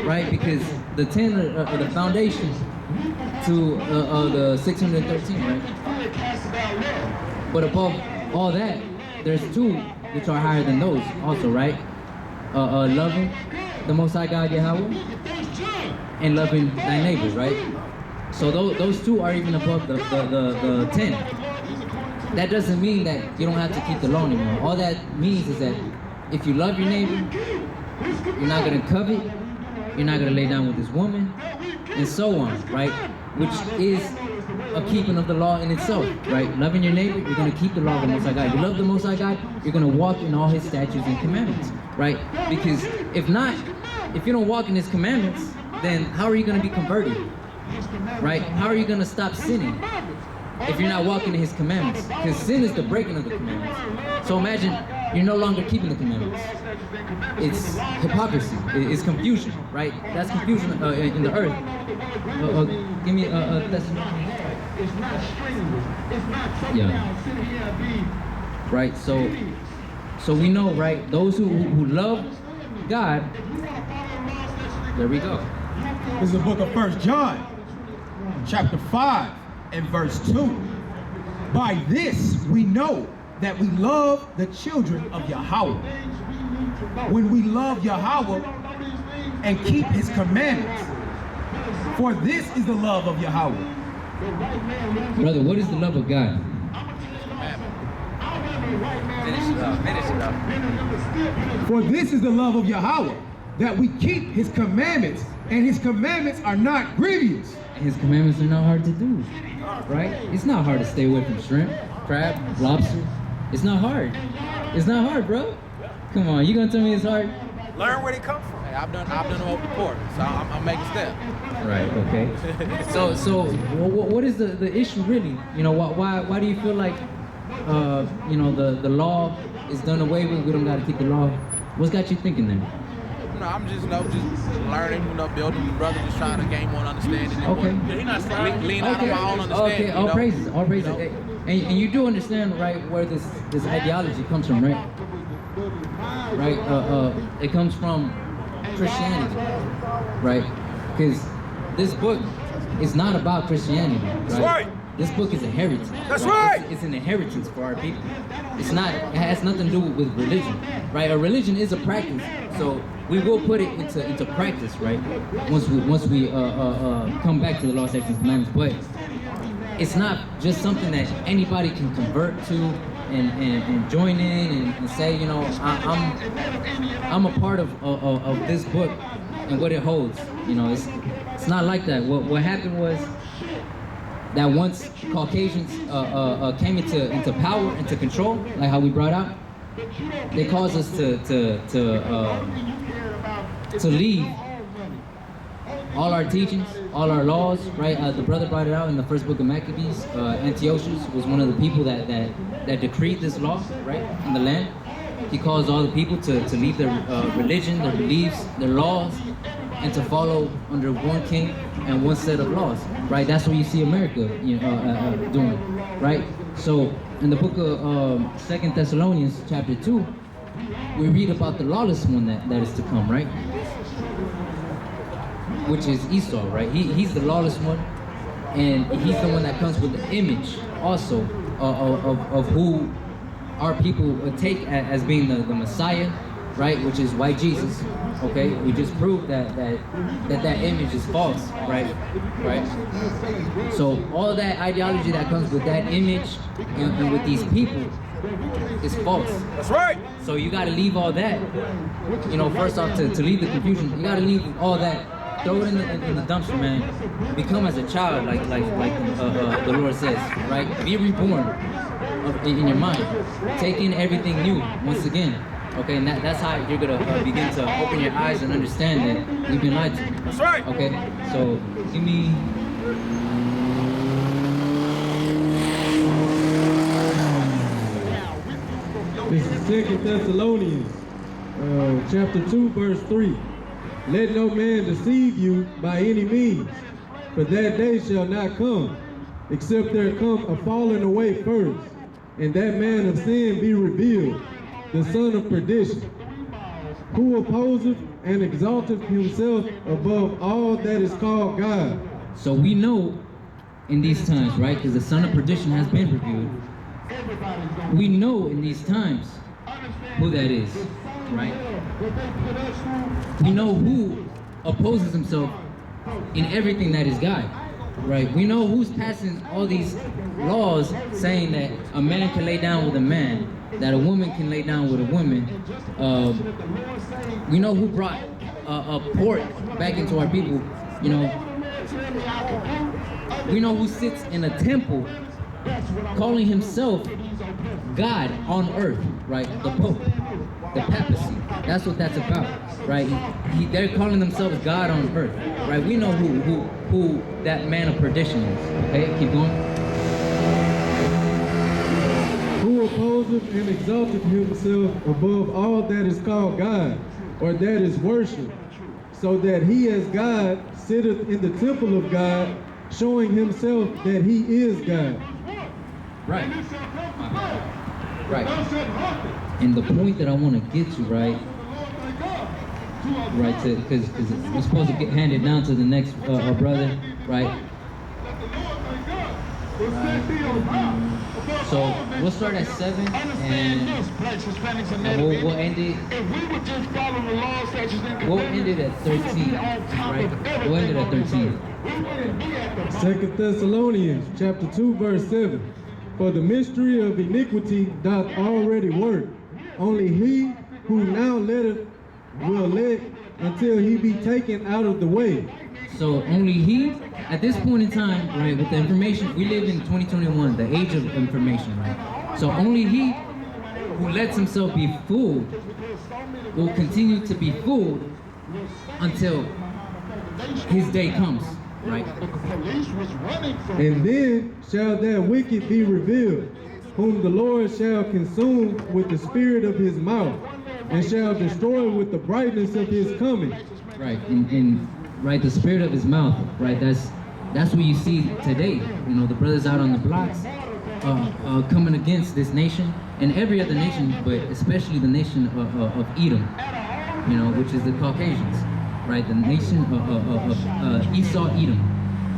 right? Because the 10 are the foundation to the 613, right? But above all that, there's 2 which are higher than those also, right? Loving the Most High God Yahweh and loving thy neighbor, right? So those 2 are even above the 10. That doesn't mean that you don't have to keep the law anymore. All that means is that if you love your neighbor, you're not gonna covet, you're not gonna lay down with this woman, and so on, right? Which is a keeping of the law in itself, right? Loving your neighbor, you're gonna keep the law of the Most High God. You love the Most High God, you're gonna walk in all His statutes and commandments, right? Because if not, if you don't walk in His commandments, then how are you gonna be converted, right? How are you gonna stop sinning if you're not walking in His commandments? Because sin is the breaking of the commandments. So imagine you're no longer keeping the commandments. It's hypocrisy. It's confusion, right? That's confusion in the earth. Give me It's not strenuous. It's not something Yeah. sitting here and be. Right. So we know, right? Those who love God. There we go. This is the book of 1 John, chapter 5 and verse 2. By this we know that we love the children of Yahweh, when we love Yahweh and keep His commandments. For this is the love of Yahweh. Brother, what is the love of God? Finish it up. For this is the love of Yahweh, that we keep His commandments, and His commandments are not grievous. His commandments are not hard to do, right? It's not hard to stay away from shrimp, crab, lobster. It's not hard. It's not hard, bro. Come on, you gonna tell me it's hard? Learn where they come from. Hey, I've done them over before, so I'm making steps. Right. Okay. So what is the issue really? You know, why do you feel like the law is done away with? We don't got to keep the law. What's got you thinking there? I'm just learning, building the brother, just trying to gain more understanding. Okay. Lean out on my own understanding. Okay. All praises. And you do understand, right, where this ideology comes from, right? Right. It comes from Christianity, right? Because this book is not about Christianity, right? That's right. This book is a heritage. That's right. It's an inheritance for our people. It has nothing to do with religion, right? A religion is a practice, so we will put it into practice, right? Once we come back to the law, statutes, and commandments. But it's not just something that anybody can convert to and join in and say, I'm a part of this book and what it holds. It's not like that. What happened was that once Caucasians came into power, into control, like how we brought out, they caused us to leave all our teachings, all our laws, right? The brother brought it out in the first book of Maccabees. Antiochus was one of the people that decreed this law, right, in the land. He caused all the people to leave their religion, their beliefs, their laws, and to follow under one king and one set of laws, right? That's what you see America doing, right? So in the book of 2 Thessalonians chapter 2, we read about the lawless one that is to come, right? Which is Esau, right? He's the lawless one, and he's the one that comes with the image also of who our people take as being the Messiah, right? Which is white Jesus. Okay, we just proved that image is false, right? So all that ideology that comes with that image and with these people is false. That's right. So you got to leave all that. First off, to leave the confusion, you got to leave all that. Throw it in the dumpster, man. Become as a child, like the Lord says, right? Be reborn in your mind. Take in everything new once again. Okay, and that's how you're gonna begin to open your eyes and understand that you've been lied to. That's right. Okay, so give me. This is 2 Thessalonians, chapter 2, verse 3. Let no man deceive you by any means, for that day shall not come, except there come a falling away first, and that man of sin be revealed, the son of perdition, who opposeth and exalteth himself above all that is called God. So we know in these times, right? Because the son of perdition has been revealed. We know in these times who that is, right? We know who opposes himself in everything that is God, right? We know who's passing all these laws saying that a man can lay down with a man, that a woman can lay down with a woman. We know who brought a pork back into our people, you know. We know who sits in a temple calling himself God on earth, right? The Pope, the papacy. That's what that's about, right? They're calling themselves God on earth, right? We know who that man of perdition is. Okay, keep going. Who opposeth and exalteth himself above all that is called God, or that is worship, so that he as God sitteth in the temple of God, showing himself that he is God. Right. Right. And the point that I want to get to, right, because we're supposed to get handed down to the next brother, right? So we'll start at 7 and we'll end it. We'll end it at 13, right? We'll end it at 13. 2 Thessalonians chapter 2 verse 7. For the mystery of iniquity doth already work. Only he who now letteth will let until he be taken out of the way. So only he, at this point in time, right, with the information, we live in 2021, the age of information, right? So only he who lets himself be fooled will continue to be fooled until his day comes, right? And then shall that wicked be revealed, whom the Lord shall consume with the spirit of his mouth, and shall destroy with the brightness of his coming. Right, and right, the spirit of his mouth, right? That's what you see today. You know, the brothers out on the blocks coming against this nation and every other nation, but especially the nation of Edom, you know, which is the Caucasians, right? The nation of Esau, Edom,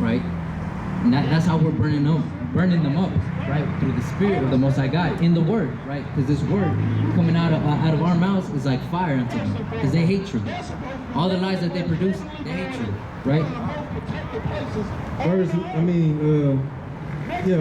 right? And that's how we're burning them up, right? Through the spirit of the Most High God in the Word, right? Because this Word coming out of our mouths is like fire unto them, because they hate truth. All the lies that they produce, they hate truth, right?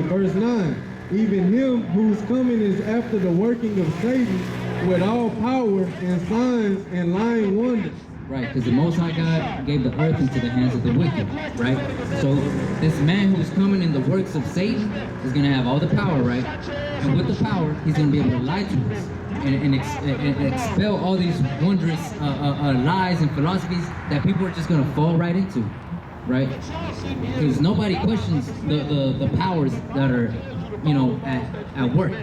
Verse 9. Even him whose coming is after the working of Satan with all power and signs and lying wonders. Right, because the Most High God gave the earth into the hands of the wicked, right? So this man who's coming in the works of Satan is going to have all the power, right? And with the power, he's going to be able to lie to us and expel all these wondrous lies and philosophies that people are just going to fall right into, right? Because nobody questions the powers that are, you know, at work.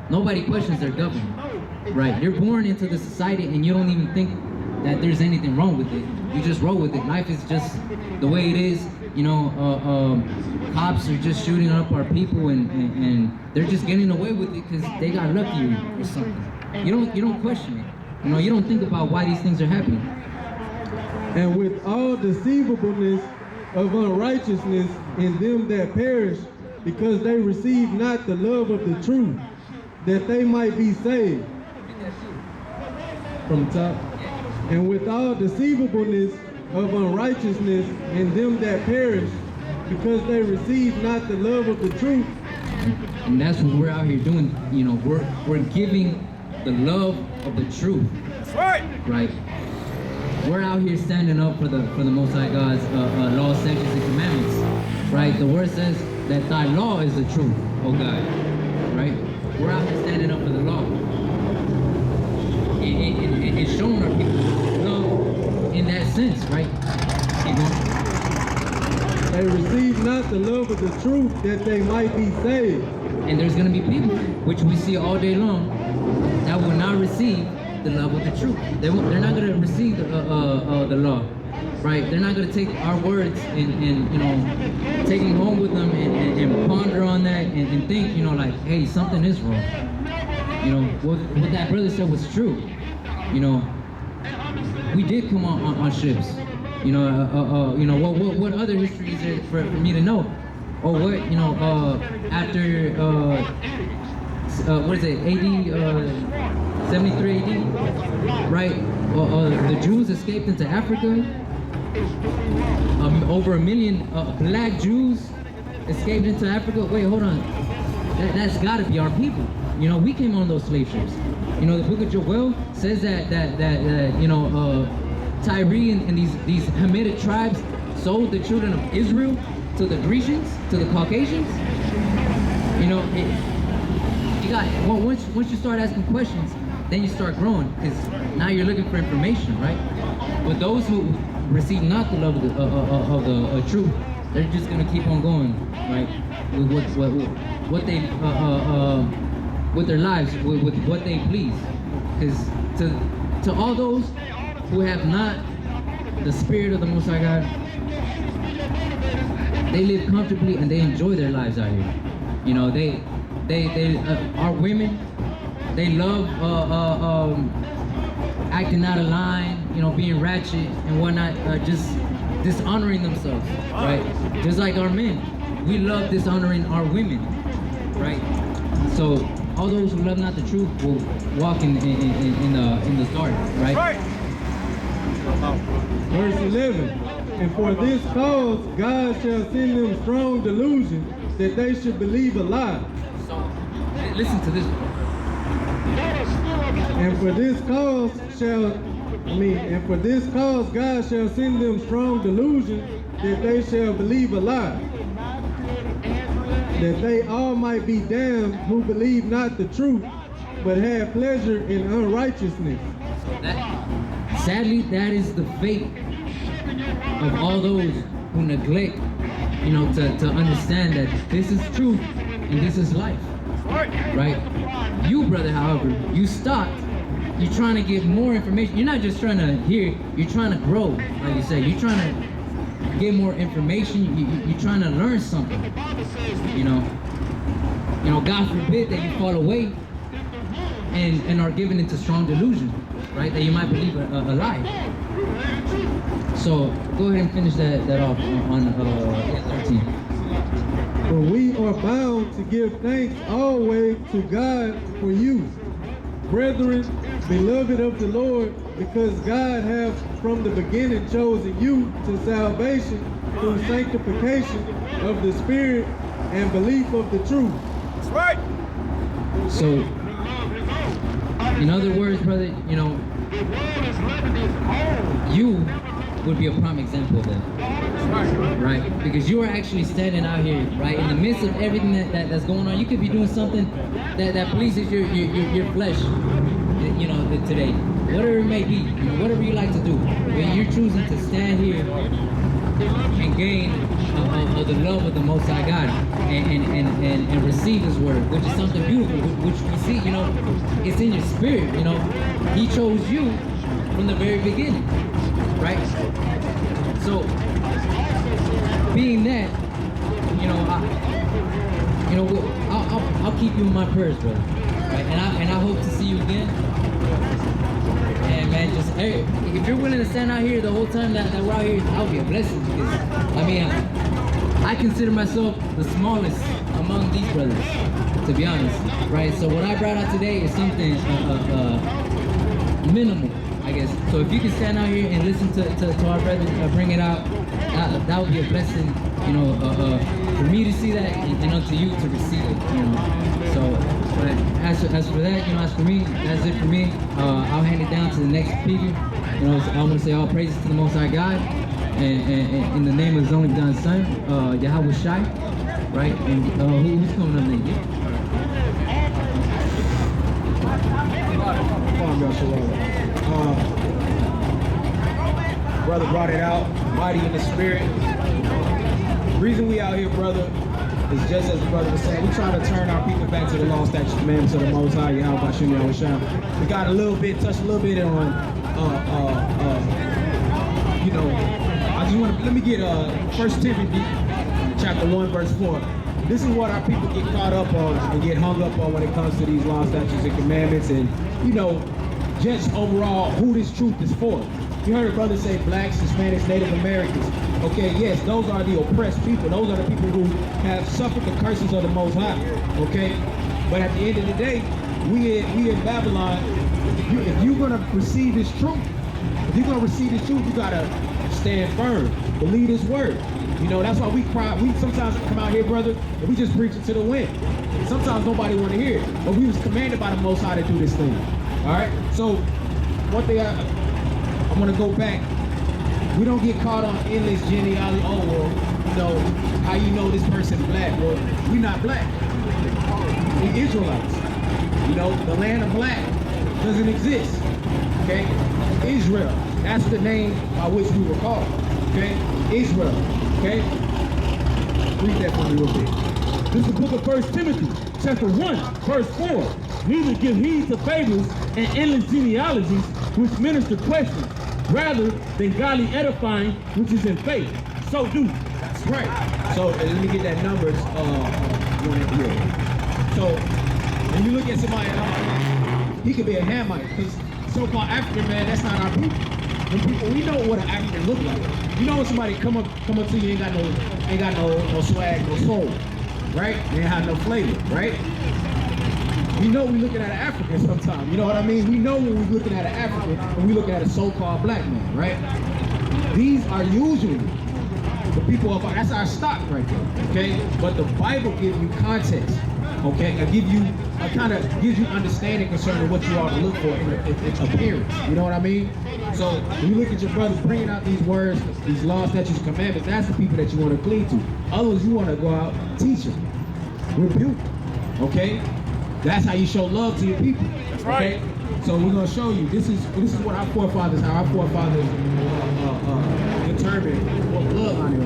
Nobody questions their government, right? You're born into the society and you don't even think that there's anything wrong with it. You just roll with it. Life is just the way it is. You know, cops are just shooting up our people and they're just getting away with it because they got lucky or something. You don't question it. You know, you don't think about why these things are happening. And with all deceivableness of unrighteousness in them that perish, because they receive not the love of the truth, that they might be saved. From the top. And with all deceivableness of unrighteousness in them that perish, because they receive not the love of the truth. And that's what we're out here doing. You know, we're giving the love of the truth. That's right. Right. We're out here standing up for the Most High God's laws, statutes, and commandments. Right. The word says that thy law is the truth, oh God. Right. We're out here standing up for the law. And showing our people love in that sense, right? They receive not the love of the truth that they might be saved. And there's going to be people, which we see all day long, that will not receive the love of the truth. They're not going to receive the law, right? They're not going to take our words and you know, take them home with them and ponder on that and think, you know, like, hey, something is wrong. You know, what that brother said was true. You know, we did come on ships. You know, what other history is there for me to know? Or what, you know, after, what is it, AD, 73 AD, right? The Jews escaped into Africa. Over 1 million black Jews escaped into Africa. Wait, hold on. That's got to be our people. You know, we came on those slave ships. You know, the book of Joel says that you know, Tyre and these Hamitic tribes sold the children of Israel to the Grecians, to the Caucasians. You know, you got once you start asking questions, then you start growing, because now you're looking for information, right? But those who receive not the love of the truth, they're just gonna keep on going, right? With what they with their lives, with what they please, because to all those who have not the spirit of the Most High God, they live comfortably and they enjoy their lives out here. You know, they our women, they love acting out of line, you know, being ratchet and whatnot, just dishonoring themselves, right? Just like our men, we love dishonoring our women, right? So all those who love not the truth will walk in the dark, right? Verse 11, and for this cause God shall send them strong delusion that they should believe a lie. So listen to this. And for this cause God shall send them strong delusion that they shall believe a lie, that they all might be damned who believe not the truth, but have pleasure in unrighteousness. Sadly, that is the fate of all those who neglect, you know, to understand that this is truth and this is life, right? You, brother, however, you stopped. You're trying to get more information. You're not just trying to hear, you're trying to grow, like you said. You're trying to get more information. You're trying to learn something, you know, God forbid that you fall away and are given into strong delusion, right? That you might believe a lie. So go ahead and finish that off on 13. For we are bound to give thanks always to God for you, brethren, beloved of the Lord, because God hath from the beginning chosen you to salvation through sanctification of the Spirit and belief of the truth. That's right. So, in other words, brother, you know, you would be a prime example of that, right? Because you are actually standing out here, right, in the midst of everything that's going on. You could be doing something that pleases your flesh, you know, today, whatever it may be, you know, whatever you like to do. But you're choosing to stand here and gain of the love of the Most High God and receive His word, which is something beautiful, which we see, you know, it's in your spirit, you know. He chose you from the very beginning, right? So, being that, you know, I'll keep you in my prayers, brother, right? And I hope to see you again. And man, just if you're willing to stand out here the whole time that we're out here, that would be a blessing. Because I mean, I consider myself the smallest among these brothers, to be honest, right? So what I brought out today is something minimal, I guess. So if you can stand out here and listen to our brothers bring it out, that would be a blessing, you know, for me to see that and unto you to receive it, you know. So, but as for that, you know, as for me, that's it for me. I'll hand it down to the next speaker. You know, I want to say all praises to the Most High God, and in the name of His only begotten Son, Yahweh Shai, right? And who's coming up next? Brother brought it out, mighty in the spirit. The reason we out here, brother, is just as the brother was saying, we trying to turn our people back to the law, statutes, commandments of the Most High, Yahweh Bashim Yahweh Shai. We got touched a little bit on, you know, I just want to, let me get 1 Timothy chapter 1, verse 4. This is what our people get caught up on and get hung up on when it comes to these law, statutes, and commandments, and, you know, just overall who this truth is for. You heard a brother say blacks, Hispanics, Native Americans. Okay, yes, those are the oppressed people. Those are the people who have suffered the curses of the Most High. Okay, but at the end of the day, we in Babylon. If you're gonna receive this truth, you gotta stand firm, believe this word. You know, that's why we cry. We sometimes come out here, brother, and we just preach it to the wind. Sometimes nobody want to hear it, but we was commanded by the Most High to do this thing. All right. So one thing I want to go back. We don't get caught on endless genealogy. Oh well, you know how you know this person black? Well, we not black. We Israelites. You know, the land of black doesn't exist. Okay, Israel. That's the name by which we were called. Okay, Israel. Okay, read that for me real quick. This is the book of 1 Timothy, chapter 1, verse 4. Neither give heed to fables and endless genealogies which minister questions, rather than godly edifying which is in faith. So do. That's right. So let me get that numbers. So when you look at somebody, he could be a Hamite, because so-called African man, that's not our people. When people, we know what an African look like. You know when somebody come up to you, ain't got no swag, no soul, right? They ain't have no flavor, right? We know we looking at an African sometimes. You know what I mean? We know when we're looking at an African when we look at a so-called black man, right? These are usually the people of that's our stock right there, okay? But the Bible gives you context, okay? It kind of gives you understanding concerning what you ought to look for in its appearance. You know what I mean? So when you look at your brothers bringing out these words, these laws, statutes, commandments, that's the people that you want to cleave to. Others you want to go out teach them, rebuke, okay? That's how you show love to your people. That's right. Okay? So we're gonna show you. This is what our forefathers determined what bloodline